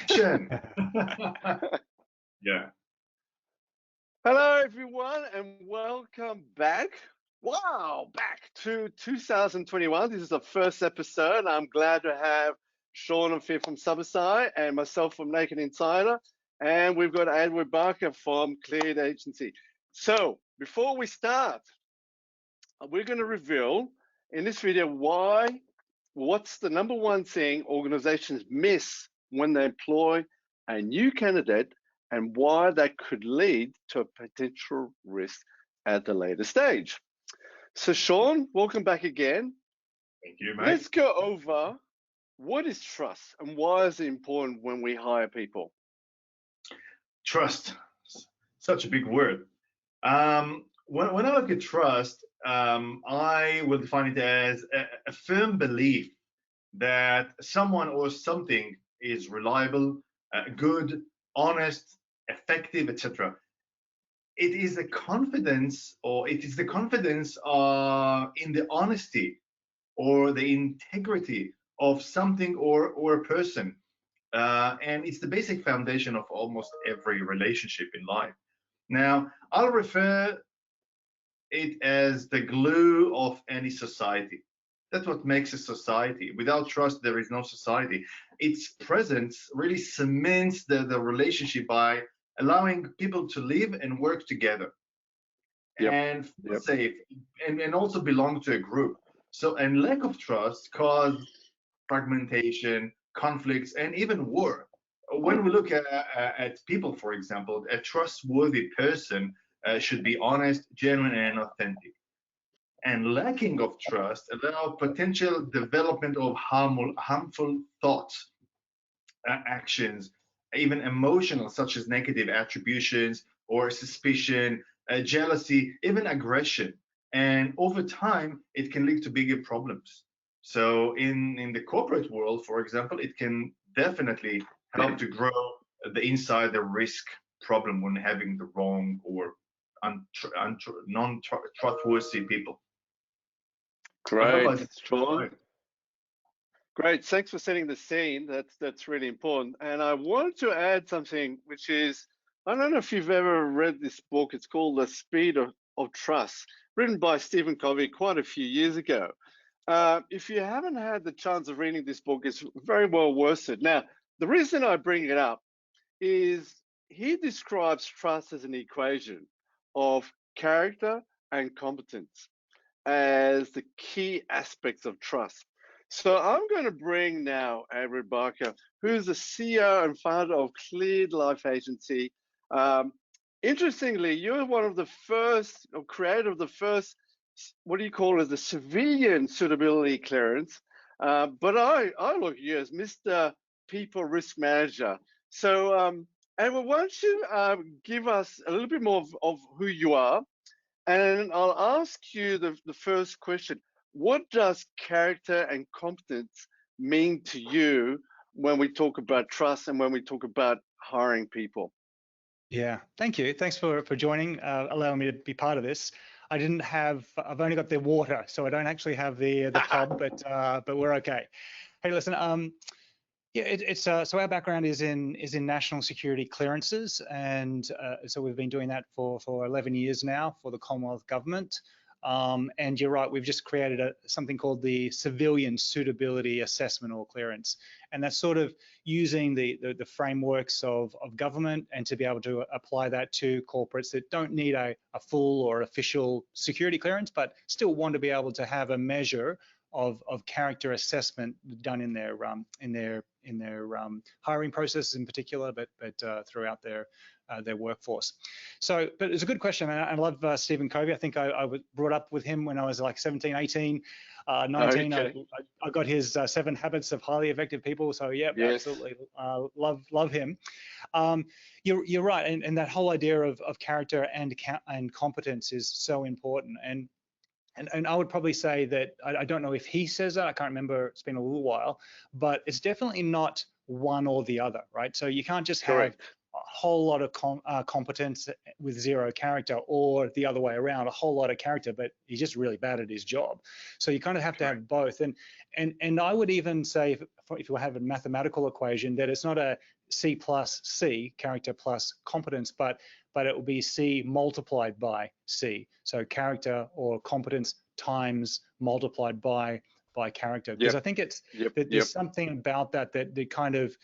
Action. Yeah. Hello, everyone, and welcome back. Wow, back to 2021. This is the first episode. I'm glad to have Sean and Phil from SABASAI and myself from Naked Insider. And we've got Edward Barker from Cleared Agency. So before we start, we're going to reveal in this video what's the number one thing organizations miss when they employ a new candidate and why that could lead to a potential risk at the later stage. So Sean, welcome back again. Thank you, mate. Let's go over what is trust and why is it important when we hire people? Trust, such a big word. When I look at trust, I will define it as a firm belief that someone or something is reliable, good, honest, effective, etc. It is a confidence, or it is the confidence in the honesty or the integrity of something or a person. And it's the basic foundation of almost every relationship in life. Now, I'll refer it as the glue of any society. That's what makes a society. Without trust, there is no society. Its presence really cements the relationship by allowing people to live and work together and feel safe and also belong to a group. So, and lack of trust cause fragmentation, conflicts, and even war. When we look at people, for example, a trustworthy person should be honest, genuine, and authentic. And lacking of trust allow potential development of harmful thoughts, actions, even emotional, such as negative attributions or suspicion, jealousy, even aggression. And over time, it can lead to bigger problems. So in the corporate world, for example, it can definitely help to grow the insider risk problem when having the wrong or non-trustworthy people. Great, Sean. Great, thanks for setting the scene. That's really important. And I wanted to add something, which is, I don't know if you've ever read this book. It's called The Speed of Trust, written by Stephen Covey quite a few years ago. If you haven't had the chance of reading this book, it's very well worth it. Now, the reason I bring it up is he describes trust as an equation of character and competence as the key aspects of trust. So I'm going to bring now Edward Barker, who's the CEO and founder of Cleared Life Agency. Interestingly, you're one of the first, or creator of the first, what do you call it, the civilian suitability clearance. But I look at you as Mr. People Risk Manager. So Edward, why don't you give us a little bit more of who you are? And I'll ask you the first question. What does character and competence mean to you when we talk about trust and when we talk about hiring people? Yeah, thank you. Thanks for joining, allowing me to be part of this. I've only got the water, so I don't actually have the pub, but we're okay. Hey, listen, yeah, so our background is in national security clearances, and so we've been doing that for 11 years now for the Commonwealth Government. And you're right, we've just created something called the Civilian Suitability Assessment or Clearance, and that's sort of using the frameworks of government and to be able to apply that to corporates that don't need a full or official security clearance, but still want to be able to have a measure of character assessment done in their hiring processes in particular, but throughout their workforce. So, but it's a good question. I love Stephen Covey. I think I was brought up with him when I was like 17, 18, 19. Okay. I got his 7 Habits of Highly Effective People. So yeah, yes. Absolutely love him. You're right, and that whole idea of character and competence is so important. And I would probably say that, I don't know if he says that, I can't remember, it's been a little while, but it's definitely not one or the other, right? So you can't just have whole lot of competence with zero character, or the other way around, a whole lot of character, but he's just really bad at his job. So you kind of have to have both. And I would even say, if you have a mathematical equation, that it's not a C plus C, character plus competence, but it will be C multiplied by C. So character or competence times multiplied by character. Because I think it's there's something about that kind of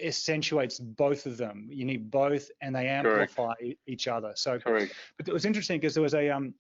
accentuates both of them. You need both, and they amplify each other. So, but it was interesting because there was a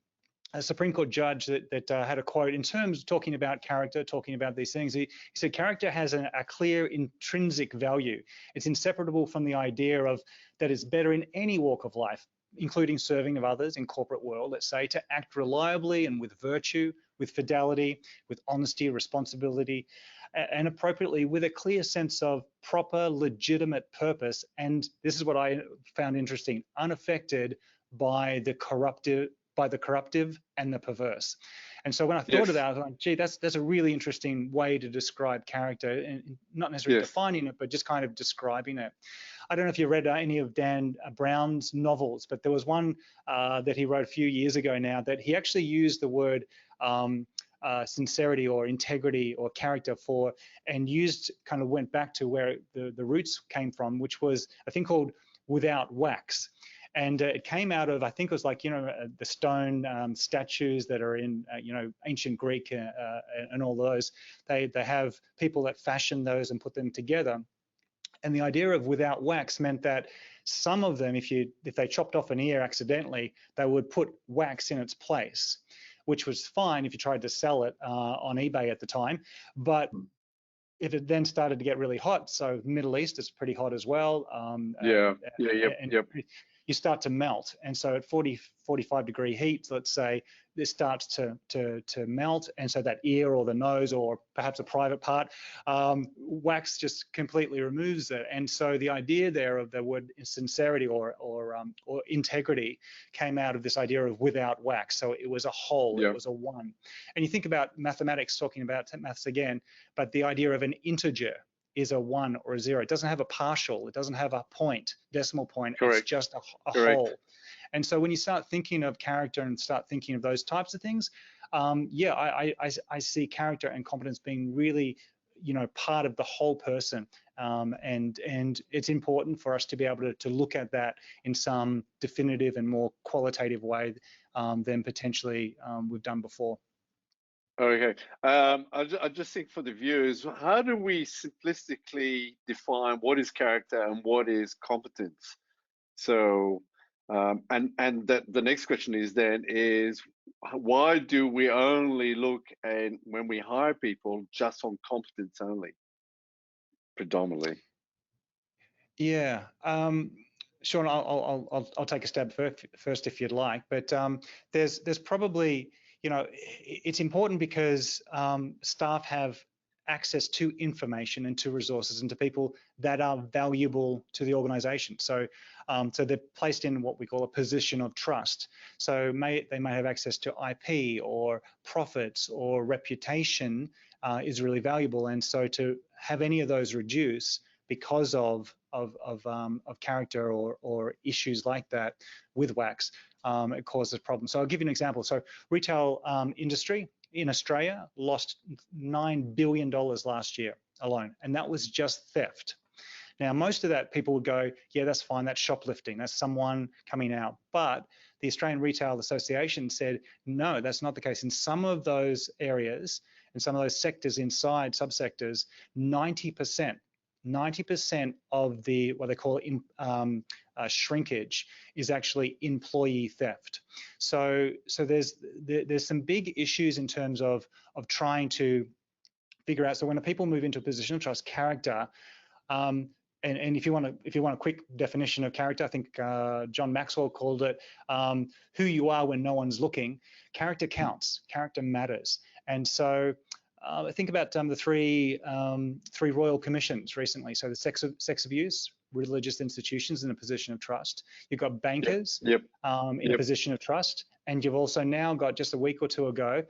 Supreme Court judge that had a quote in terms of talking about character, talking about these things. He said character has a clear intrinsic value. It's inseparable from the idea of that it's better in any walk of life, including serving of others in corporate world, let's say, to act reliably and with virtue, with fidelity, with honesty, responsibility, and appropriately, with a clear sense of proper, legitimate purpose. And this is what I found interesting: unaffected by the corruptive and the perverse. And so when I thought of that, I was like, gee, that's a really interesting way to describe character, and not necessarily defining it, but just kind of describing it. I don't know if you read any of Dan Brown's novels, but there was one that he wrote a few years ago now that he actually used the word sincerity or integrity or character for, and went back to where the roots came from, which was a thing called without wax. And it came out of, I think it was like, the stone statues that are in, ancient Greek and all those. They have people that fashion those and put them together. And the idea of without wax meant that some of them, if they chopped off an ear accidentally, they would put wax in its place, which was fine if you tried to sell it on eBay at the time. But if it then started to get really hot, so Middle East is pretty hot as well. You start to melt. And so at 45 degree heat, let's say, this starts to melt. And so that ear or the nose or perhaps a private part, wax just completely removes it. And so the idea there of the word sincerity or integrity came out of this idea of without wax. So it was a whole, it was a one. And you think about mathematics, talking about maths again, but the idea of an integer is a 1 or a 0. It doesn't have a partial. It doesn't have a point, decimal point. It's just a whole. And so when you start thinking of character and start thinking of those types of things, I see character and competence being really, part of the whole person. And it's important for us to be able to look at that in some definitive and more qualitative way than potentially we've done before. Okay, I just think for the viewers, how do we simplistically define what is character and what is competence? So, and the next question is why do we only look at, when we hire people, just on competence only, predominantly? Yeah, Sean, I'll take a stab first if you'd like, but there's probably, it's important because staff have access to information and to resources and to people that are valuable to the organization. So they're placed in what we call a position of trust. So they may have access to IP or profits or reputation is really valuable. And so to have any of those reduce because of character or issues like that with wax, it causes problems. So I'll give you an example. So retail industry in Australia lost $9 billion last year alone, and that was just theft. Now, most of that people would go, yeah, that's fine, that's shoplifting, that's someone coming out. But the Australian Retail Association said, no, that's not the case. In some of those areas, in some of those sectors inside subsectors, 90% of the what they call shrinkage is actually employee theft. So there's some big issues in terms of trying to figure out. So when people move into a position of trust, character, and if you want a quick definition of character, I think John Maxwell called it who you are when no one's looking. Character counts. Character matters. And so think about the three royal commissions recently. So the sex abuse, religious institutions in a position of trust. You've got bankers in a position of trust, and you've also now got, just a week or two ago,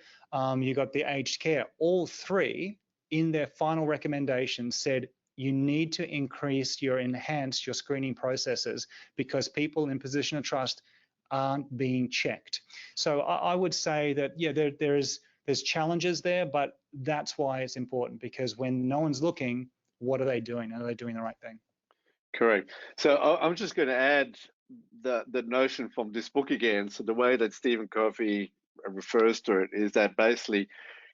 you got the aged care. All three in their final recommendations said you need to enhance your screening processes, because people in position of trust aren't being checked. So I would say that, yeah, there's challenges there, but that's why it's important, because when no one's looking, what are they doing? Are they doing the right thing? Correct. So I'm just going to add the notion from this book again. So the way that Stephen Covey refers to it is that basically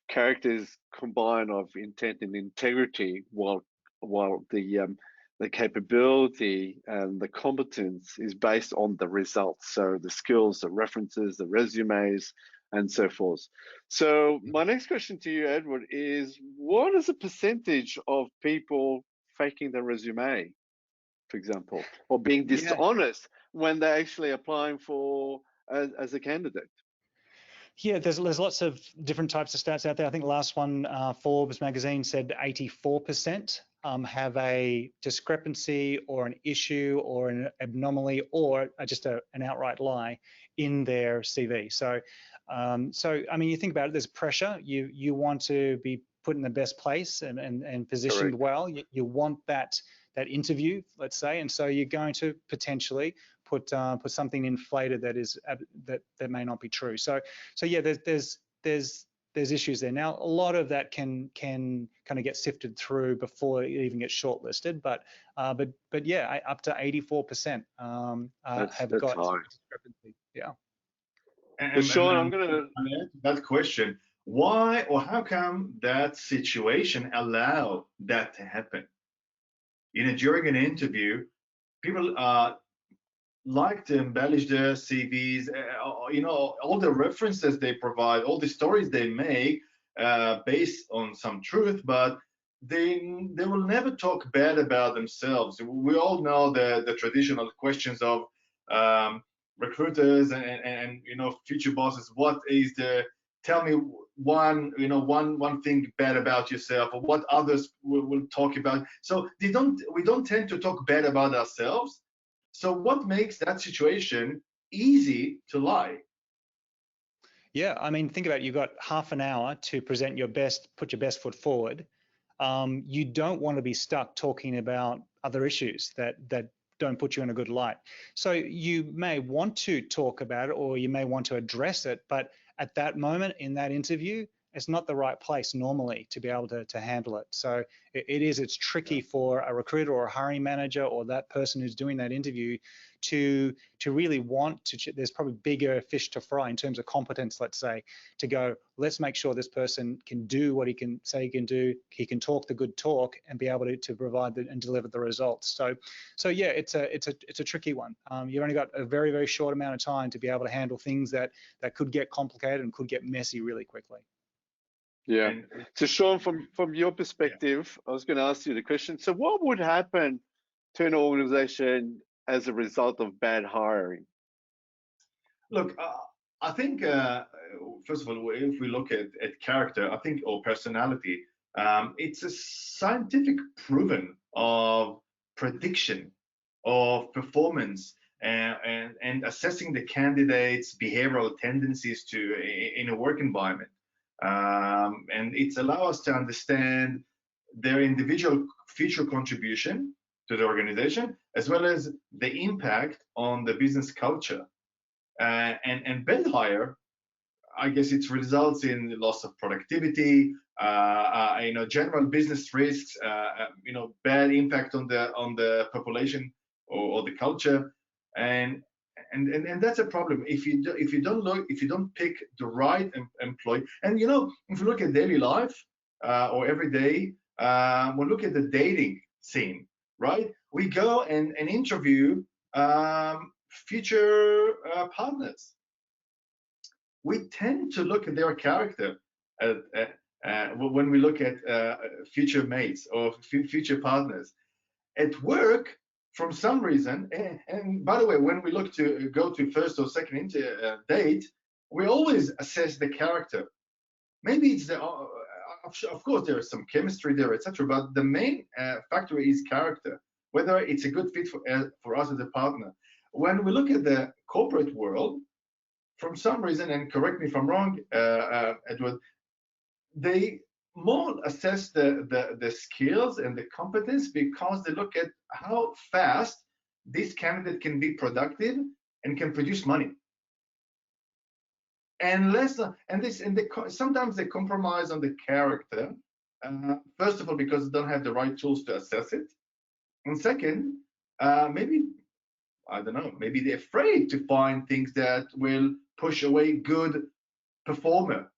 characters combine of intent and integrity, while the capability and the competence is based on the results. So the skills, the references, the resumes, and so forth. So my next question to you, Edward, is what is the percentage of people faking their resume, for example, or being dishonest when they're actually applying for as a candidate? Yeah, there's lots of different types of stats out there. I think the last one, Forbes magazine said 84% have a discrepancy or an issue or an anomaly or just an outright lie in their CV. So, I mean, you think about it, there's pressure. You want to be put in the best place and positioned Correct. well. You want that interview, let's say, and so you're going to potentially put something inflated that may not be true. So yeah, there's issues there. Now, a lot of that can kind of get sifted through before it even gets shortlisted, but yeah, up to 84% have got discrepancy. Yeah. And Sean, I'm going to answer that question. Why or how come that situation allow that to happen? During an interview, people like to embellish their CVs, all the references they provide, all the stories they make based on some truth, but they will never talk bad about themselves. We all know the traditional questions of recruiters and future bosses. What is tell me one thing bad about yourself, or what others will talk about. So we don't tend to talk bad about ourselves. So what makes that situation easy to lie? Yeah, I mean, think about it. You've got half an hour to present your best, put your best foot forward. You don't want to be stuck talking about other issues that don't put you in a good light. So you may want to talk about it, or you may want to address it, but at that moment in that interview, it's not the right place normally to be able to handle it. So it's tricky for a recruiter or a hiring manager or that person who's doing that interview to really want to. There's probably bigger fish to fry in terms of competence, let's say, to go, let's make sure this person can do what he can say he can do. He can talk the good talk and be able to provide and deliver the results. So yeah, it's a tricky one. You've only got a very, very short amount of time to be able to handle things that could get complicated and could get messy really quickly. Yeah. So Sean, from your perspective, I was going to ask you the question. So what would happen to an organization as a result of bad hiring? Look, I think, first of all, if we look at character, I think, or personality, it's a scientific proven of prediction of performance and assessing the candidate's behavioral tendencies in a work environment. And it's allow us to understand their individual future contribution to the organization, as well as the impact on the business culture. And bad hire, I guess it results in loss of productivity, general business risks, bad impact on the population or the culture, and that's a problem if you don't pick the right employee. And if you look at daily life or every day, we look at the dating scene, right? We go and interview future partners. We tend to look at their character when we look at future mates or future partners. At work, from some reason, and by the way, when we look to go to first or second date, we always assess the character. Maybe it's of course there is some chemistry there, etc. But the main factor is character, whether it's a good fit for us as a partner. When we look at the corporate world, from some reason, and correct me if I'm wrong, Edward, more assess the skills and the competence, because they look at how fast this candidate can be productive and can produce money. And less, sometimes they compromise on the character. First of all, because they don't have the right tools to assess it, and second, maybe, I don't know, maybe they're afraid to find things that will push away good performer,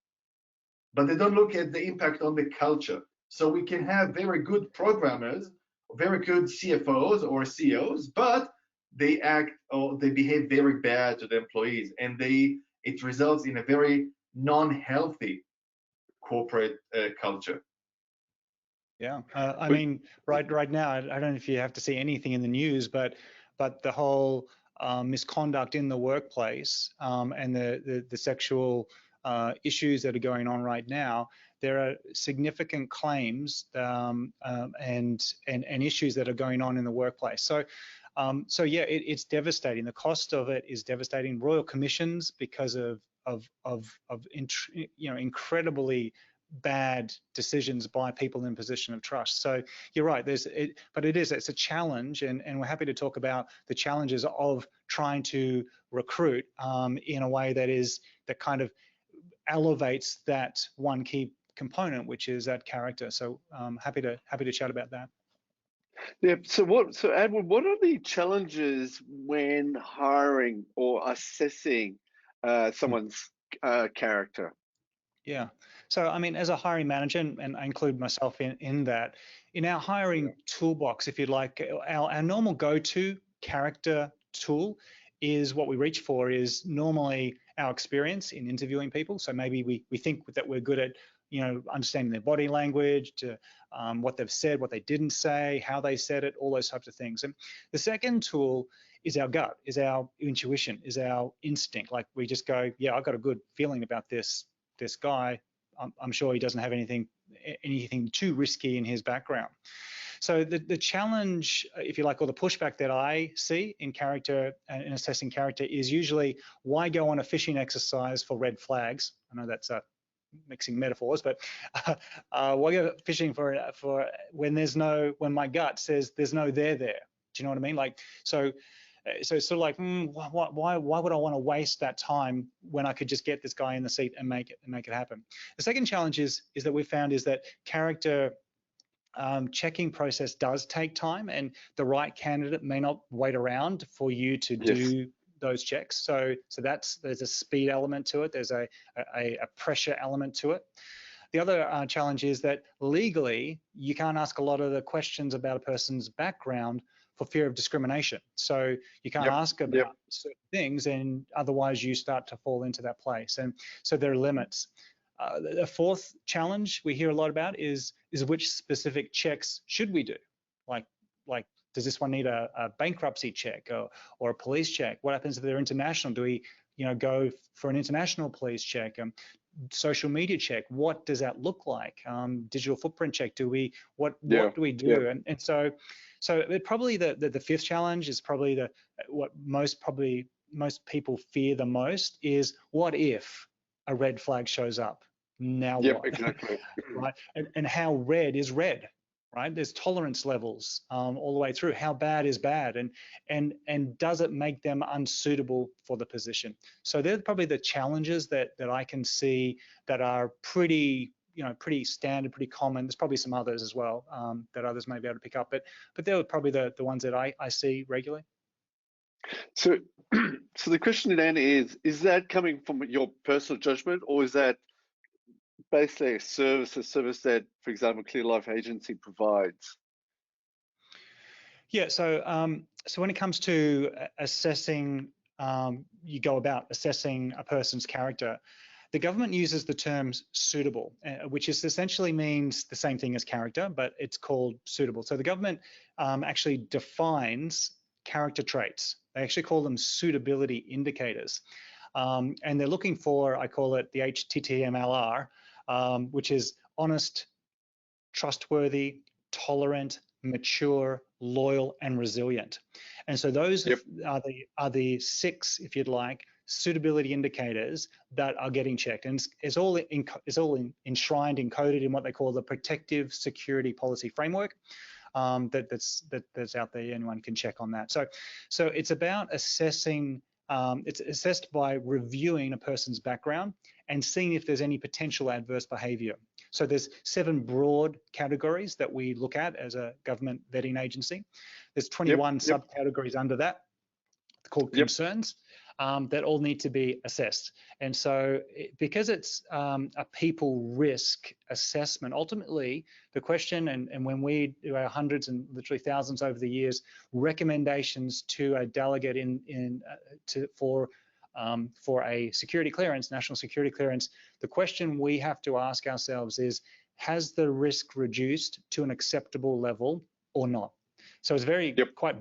but they don't look at the impact on the culture. So we can have very good programmers, very good CFOs or CEOs, but they act or they behave very bad to the employees, and it results in a very non-healthy corporate culture. Yeah, I mean, right now, I don't know if you have to see anything in the news, but the whole misconduct in the workplace and the sexual issues that are going on right now, there are significant claims and issues that are going on in the workplace. So yeah, it's devastating. The cost of it is devastating. Royal commissions because of incredibly bad decisions by people in position of trust. So you're right, but it's a challenge, and we're happy to talk about the challenges of trying to recruit in a way that kind of elevates that one key component, which is that character. So happy to chat about that. Yeah. So Edward, what are the challenges when hiring or assessing someone's character? Yeah. So, I mean, as a hiring manager, and I include myself in that, in our hiring toolbox, if you'd like, our normal go-to character tool is what we reach for is normally our experience in interviewing people. So maybe we think that we're good at, understanding their body language, to what they've said, what they didn't say, how they said it, all those types of things. And the second tool is our gut, is our intuition, is our instinct. Like we just go, yeah, I've got a good feeling about this guy. I'm sure he doesn't have anything too risky in his background. So the challenge, if you like, or the pushback that I see in character and in assessing character is usually, why go on a fishing exercise for red flags? I know that's mixing metaphors, but why go fishing for when my gut says there's no there there? Do you know what I mean? Like, so it's sort of like, why would I want to waste that time when I could just get this guy in the seat and make it happen? The second challenge is that we found is that character checking process does take time, and the right candidate may not wait around for you to do those checks. So there's a speed element to it. There's a pressure element to it. The other challenge is that legally, you can't ask a lot of the questions about a person's background for fear of discrimination. So you can't ask about certain things, and otherwise you start to fall into that place. And so there are limits. The fourth challenge we hear a lot about is which specific checks should we do? Like does this one need a bankruptcy check or a police check? What happens if they're international? Do we go for an international police check? Social media check, what does that look like? Digital footprint check, what do we do? Yeah. And so probably the fifth challenge is probably what most people fear the most is, what if a red flag shows up? Now what? Exactly. Right, and how red is red? Right, there's tolerance levels all the way through. How bad is bad, and does it make them unsuitable for the position? So they're probably the challenges that I can see that are pretty standard, pretty common. There's probably some others as well that others may be able to pick up, but they're probably the ones that I see regularly. So the question then is that coming from your personal judgment, or is that basically a service that, for example, Clear Life Agency provides? Yeah, so when it comes to assessing, you go about assessing a person's character, the government uses the term suitable, which essentially means the same thing as character, but it's called suitable. So the government actually defines character traits. They actually call them suitability indicators. And they're looking for, I call it the HTTMLR, which is honest, trustworthy, tolerant, mature, loyal, and resilient. And so those are the six, if you'd like, suitability indicators that are getting checked, and it's all enshrined, encoded in what they call the Protective Security Policy Framework. That's out there. Anyone can check on that. So it's about assessing. It's assessed by reviewing a person's background and seeing if there's any potential adverse behaviour. So there's 7 broad categories that we look at as a government vetting agency. There's 21 subcategories under that called concerns that all need to be assessed. And so because it's a people risk assessment, ultimately the question, and when we do our hundreds and literally thousands over the years, recommendations to a delegate for a security clearance, national security clearance, the question we have to ask ourselves is, has the risk reduced to an acceptable level or not? So it's very quite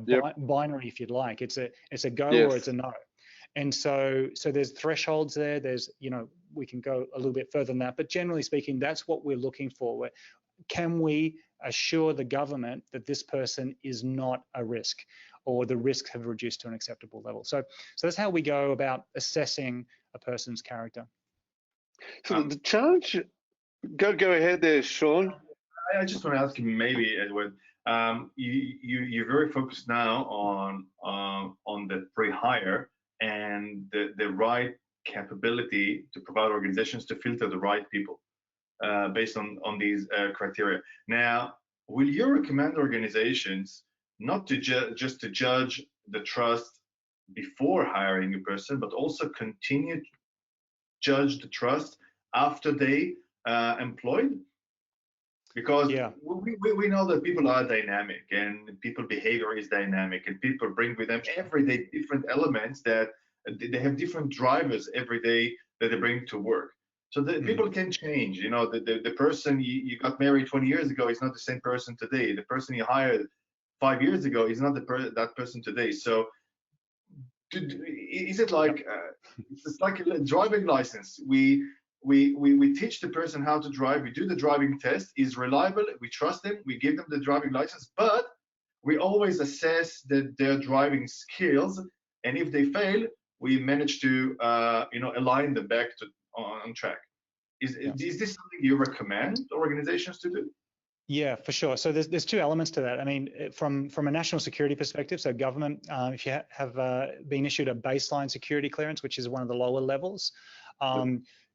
binary, if you'd like. It's a go or it's a no. And so there's thresholds there. There's, we can go a little bit further than that, but generally speaking, that's what we're looking for. Can we assure the government that this person is not a risk, or the risks have reduced to an acceptable level? So that's how we go about assessing a person's character. So the challenge, go ahead there, Sean. I just want to ask you, maybe, Edward, you're very focused now on the pre-hire and the right capability to provide organizations to filter the right people based on these criteria. Now, will you recommend organizations not to just to judge the trust before hiring a person, but also continue to judge the trust after they employed? Because we know that people are dynamic, and people behavior is dynamic, and people bring with them every day different elements that they have different drivers every day that they bring to work. So the people can change. The person you got married 20 years ago is not the same person today. The person you hired 5 years ago is not that person today. So is it like it's like a driving license? We teach the person how to drive. We do the driving test. Is reliable. We trust them. We give them the driving license, but we always assess their driving skills. And if they fail, we manage to align them back on track. Is this something you recommend organizations to do? Yeah, for sure. So there's 2 elements to that. I mean, from a national security perspective, so government, if you have been issued a baseline security clearance, which is one of the lower levels,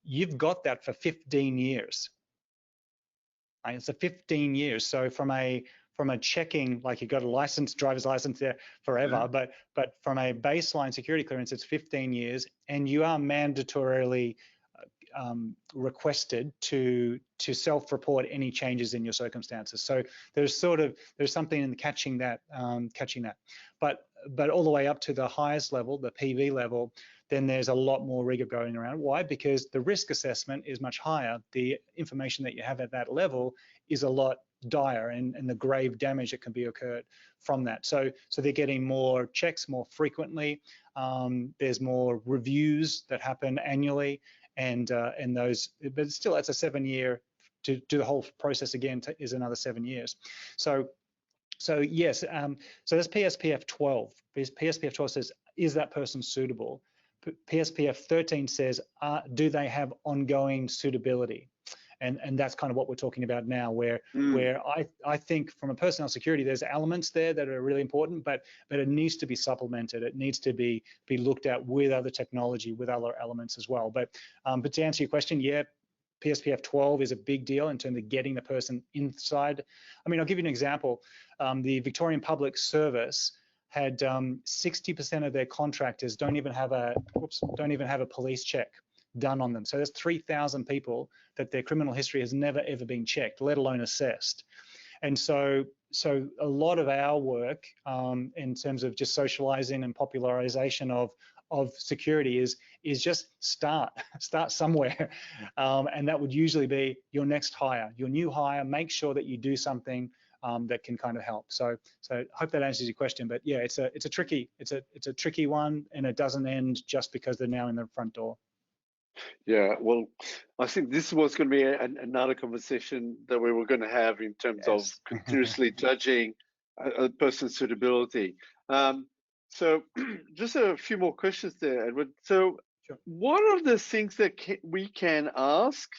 you've got that for 15 years. Right? It's a 15 years. So from a checking, like you got a license, driver's license there forever, but from a baseline security clearance, it's 15 years, and you are mandatorily requested to self-report any changes in your circumstances. So there's something in catching that, but all the way up to the highest level, the PV level, then there's a lot more rigor going around. Why? Because the risk assessment is much higher. The information that you have at that level is a lot dire, and the grave damage that can be occurred from that. So they're getting more checks more frequently. There's more reviews that happen annually, and those, but still, it's a 7-year to do the whole process again is another 7 years. So yes, so that's PSPF 12. PSPF 12 says, is that person suitable? PSPF 13 says, do they have ongoing suitability? And that's kind of what we're talking about now, where I think from a personnel security, there's elements there that are really important, but it needs to be supplemented. It needs to be looked at with other technology, with other elements as well. But to answer your question, yeah, PSPF 12 is a big deal in terms of getting the person inside. I mean, I'll give you an example. The Victorian Public Service had 60% of their contractors don't even have a police check done on them. So there's 3,000 people that their criminal history has never ever been checked, let alone assessed. And so a lot of our work in terms of just socializing and popularization of security is just start somewhere, and that would usually be your next hire, your new hire. Make sure that you do something that can kind of help. So I hope that answers your question. But yeah, it's a tricky one, and it doesn't end just because they're now in the front door. Yeah, well, I think this was going to be another conversation that we were going to have in terms of continuously judging a person's suitability. So just a few more questions there, Edward. So Sure. what are the things that we can ask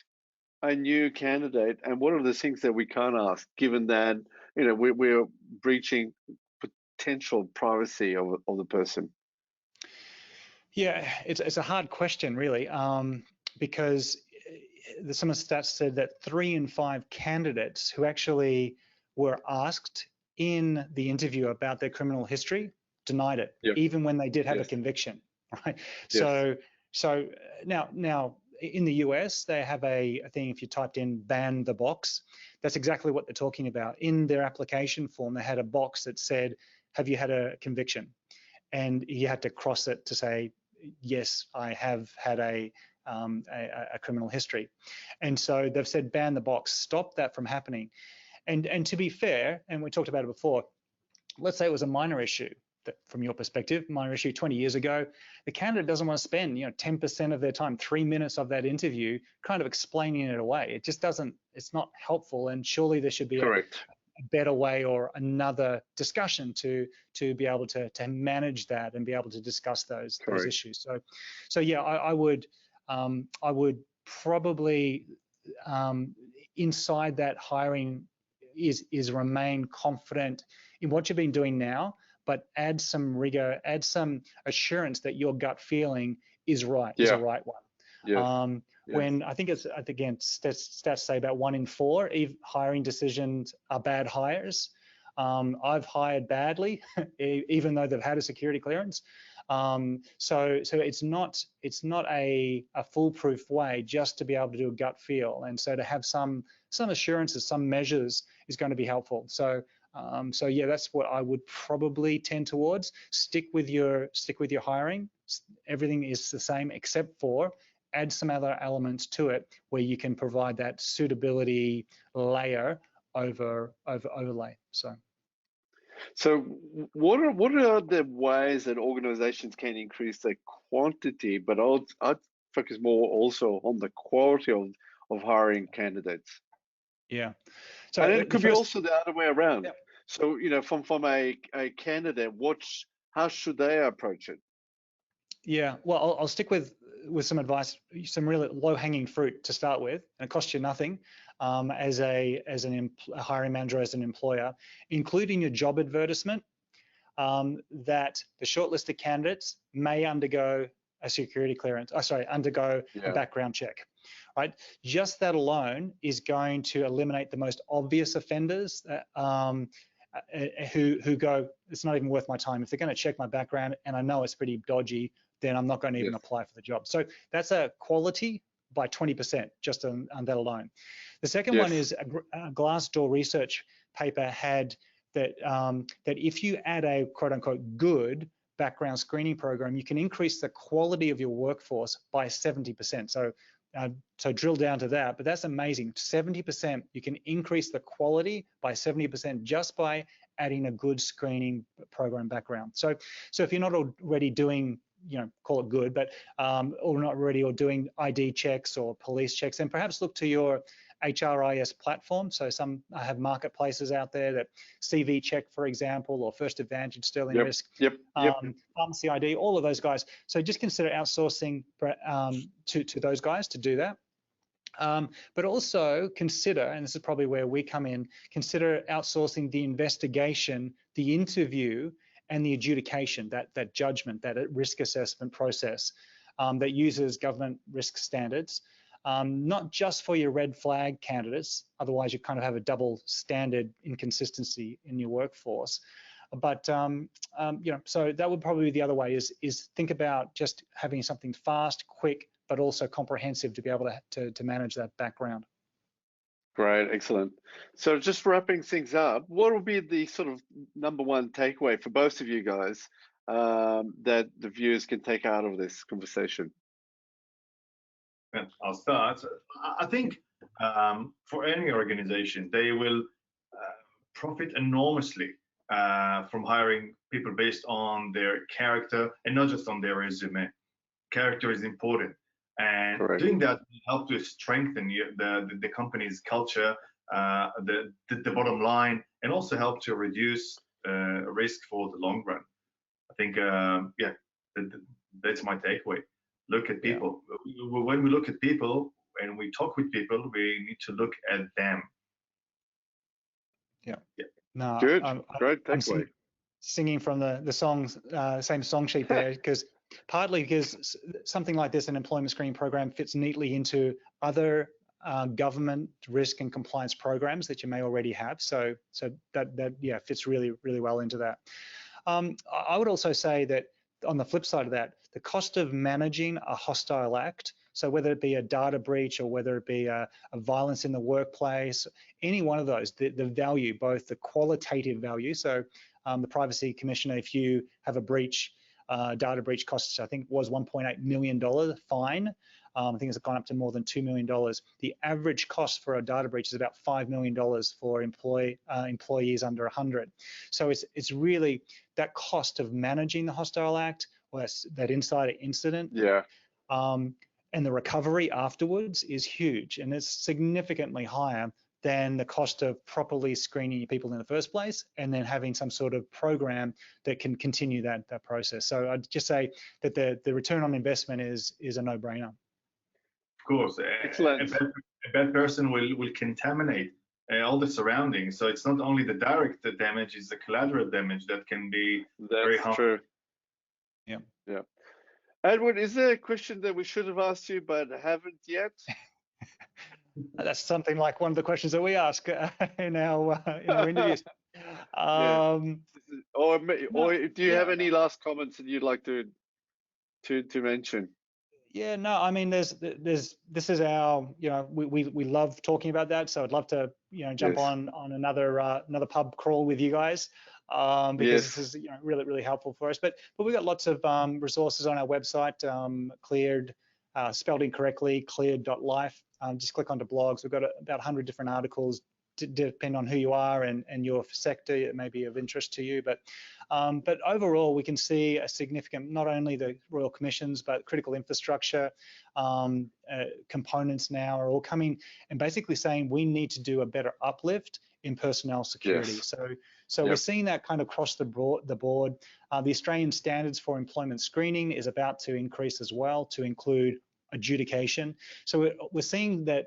a new candidate, and what are the things that we can't ask, given that we're breaching potential privacy of the person? Yeah, it's a hard question, really, because some of the stats said that 3 in 5 candidates who actually were asked in the interview about their criminal history denied it, Yep. even when they did have a Yes. conviction, right? Yes. So now in the US, they have a thing, if you typed in ban the box, that's exactly what they're talking about. In their application form, they had a box that said, have you had a conviction? And you had to cross it to say, yes, I have had a criminal history. And so they've said, ban the box, stop that from happening. And to be fair, and we talked about it before, let's say it was a minor issue, that from your perspective, minor issue 20 years ago, the candidate doesn't want to spend 10% of their time, 3 minutes of that interview, kind of explaining it away. It just doesn't, it's not helpful. And surely there should be Correct. a better way or another discussion to be able to manage that and be able to discuss those issues. So yeah, I would probably inside that hiring is remain confident in what you've been doing now, but add some rigor, add some assurance that your gut feeling is right, is a right one. Yes. When I think it's, again, stats say about 1 in 4 hiring decisions are bad hires. I've hired badly, even though they've had a security clearance. So it's not a foolproof way just to be able to do a gut feel, and so to have some assurances, some measures is going to be helpful. So yeah, that's what I would probably tend towards. Stick with your hiring. Everything is the same except for add some other elements to it where you can provide that suitability layer overlay. So what are the ways that organizations can increase their quantity, but I'd focus more also on the quality of hiring candidates? Yeah. So and it could be also the other way around. Yep. So, from a candidate, how should they approach it? Yeah, well, I'll stick with some advice, some really low-hanging fruit to start with, and it costs you nothing as a hiring manager, as an employer, including your job advertisement, that the shortlisted candidates may undergo a security clearance. Undergo a background check. Right, just that alone is going to eliminate the most obvious offenders who go, it's not even worth my time. If they're going to check my background and I know it's pretty dodgy, then I'm not going to even apply for the job. So that's a quality by 20% just on that alone. The second one is a Glassdoor research paper had that that if you add a quote unquote good background screening program, you can increase the quality of your workforce by 70%. So drill down to that, but that's amazing. 70%, you can increase the quality by 70% just by adding a good screening program background. So if you're not already doing, call it good, but or not already or doing ID checks or police checks, then perhaps look to your HRIS platform. So some have marketplaces out there that CV Check, for example, or First Advantage, Sterling Risk, Pharmacy ID, all of those guys. So just consider outsourcing to those guys to do that. But also consider, and this is probably where we come in, consider outsourcing the investigation, the interview, and the adjudication, that judgment, that risk assessment process that uses government risk standards. Not just for your red flag candidates, otherwise you kind of have a double standard inconsistency in your workforce. But so that would probably be the other way: is think about just having something fast, quick, but also comprehensive to be able to manage that background. Great, excellent. So just wrapping things up, what will be the sort of #1 takeaway for both of you guys that the viewers can take out of this conversation? I'll start. I think for any organization, they will profit enormously from hiring people based on their character and not just on their resume. Character is important, and doing that will help to strengthen the company's culture, the bottom line, and also help to reduce risk for the long run. think, yeah, that's my takeaway. Look at people. When we look at people and we talk with people, we need to look at them. Yeah. No, Good. Great takeaway. Singing from the songs, same song sheet there, because partly because something like this, an employment screening program, fits neatly into other government risk and compliance programs that you may already have. So that yeah, fits really well into that. I would also say that on the flip side of that, the cost of managing a hostile act, so whether it be a data breach or whether it be a violence in the workplace, any one of those, the value, both the qualitative value, so the Privacy Commissioner, if you have a breach, data breach costs, I think was $1.8 million fine. I think it's gone up to more than $2 million. The average cost for a data breach is about $5 million for employees under 100. So it's really that cost of managing the hostile act, or that insider incident, and the recovery afterwards is huge, and it's significantly higher than the cost of properly screening your people in the first place, and then having some sort of program that can continue that process. So I'd just say that the return on investment is a no-brainer. Of course, excellent. A bad person will contaminate all the surroundings. So it's not only the direct damage; it's the collateral damage that can be very harmful. True. Yeah. Edward, is there a question that we should have asked you but haven't yet? That's something like one of the questions that we ask in our interviews. Or do you have any last comments that you'd like to mention? Yeah, no, I mean, this is our, we love talking about that. So I'd love to, jump on another pub crawl with you guys, because this is really helpful for us. But we've got lots of resources on our website, cleared, spelled incorrectly, cleared.life. Just click onto blogs. We've got about 100 different articles, depend on who you are and your sector. It may be of interest to you, but overall we can see a significant, not only the Royal Commissions, but critical infrastructure components now are all coming and basically saying we need to do a better uplift in personnel security. So we're seeing that kind of across the board. The Australian standards for employment screening is about to increase as well to include adjudication. So we're seeing that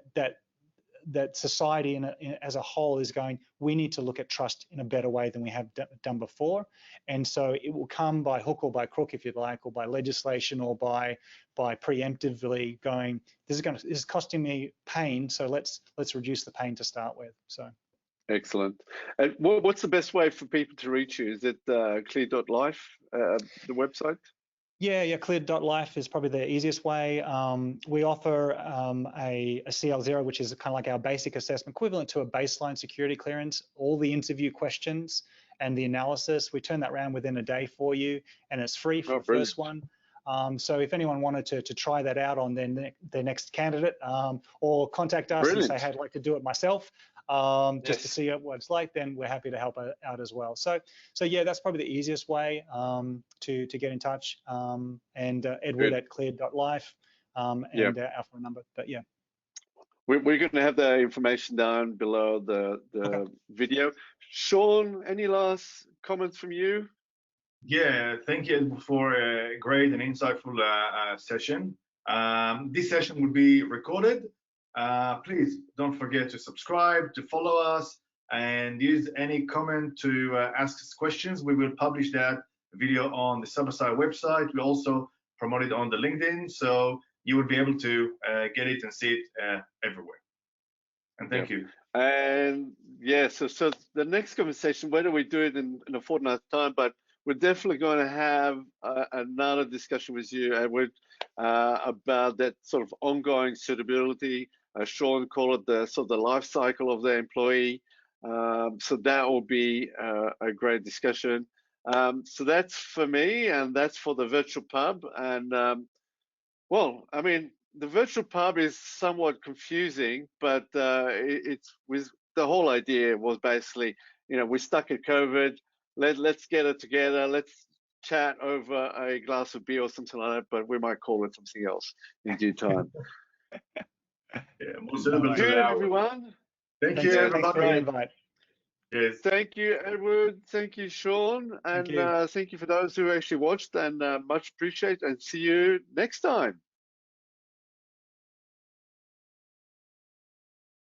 society as a whole is going, we need to look at trust in a better way than we have done before. And so it will come by hook or by crook, if you like, or by legislation or by preemptively going, this is costing me pain, so let's reduce the pain to start with. So excellent. And what's the best way for people to reach you? Is it clear.life, the website? Yeah, cleared.life is probably the easiest way. We offer a CL0, which is kind of like our basic assessment, equivalent to a baseline security clearance. All the interview questions and the analysis, we turn that around within a day for you, and it's free for the first one. So if anyone wanted to try that out on their next candidate, or contact us and say, hey, I'd like to do it myself, just to see what it's like, then we're happy to help out as well. So yeah, that's probably the easiest way to get in touch. And Edward at cleared.life, and our phone number. But yeah. We're going to have the information down below the video. Sean, any last comments from you? Yeah, thank you for a great and insightful session. This session will be recorded. Please don't forget to subscribe, to follow us, and use any comment to ask us questions. We will publish that video on the SABASAI website. We also promote it on the LinkedIn, so you will be able to get it and see it everywhere. And thank you. And so the next conversation, whether we do it in a fortnight's time, but we're definitely going to have another discussion with you, Edward, about that sort of ongoing suitability. Sean called it the sort of the life cycle of the employee. So that will be a great discussion. So that's for me, and that's for the virtual pub. And well, I mean, the virtual pub is somewhat confusing, but it's with the whole idea was basically, we're stuck at COVID. Let's get it together. Let's chat over a glass of beer or something like that, but we might call it something else in due time. Yeah, more suitable to everyone. Thank you, everybody. Thanks for the invite. Yes. Thank you, Edward. Thank you, Sean. And Thank you. thank you for those who actually watched, and much appreciate, and see you next time.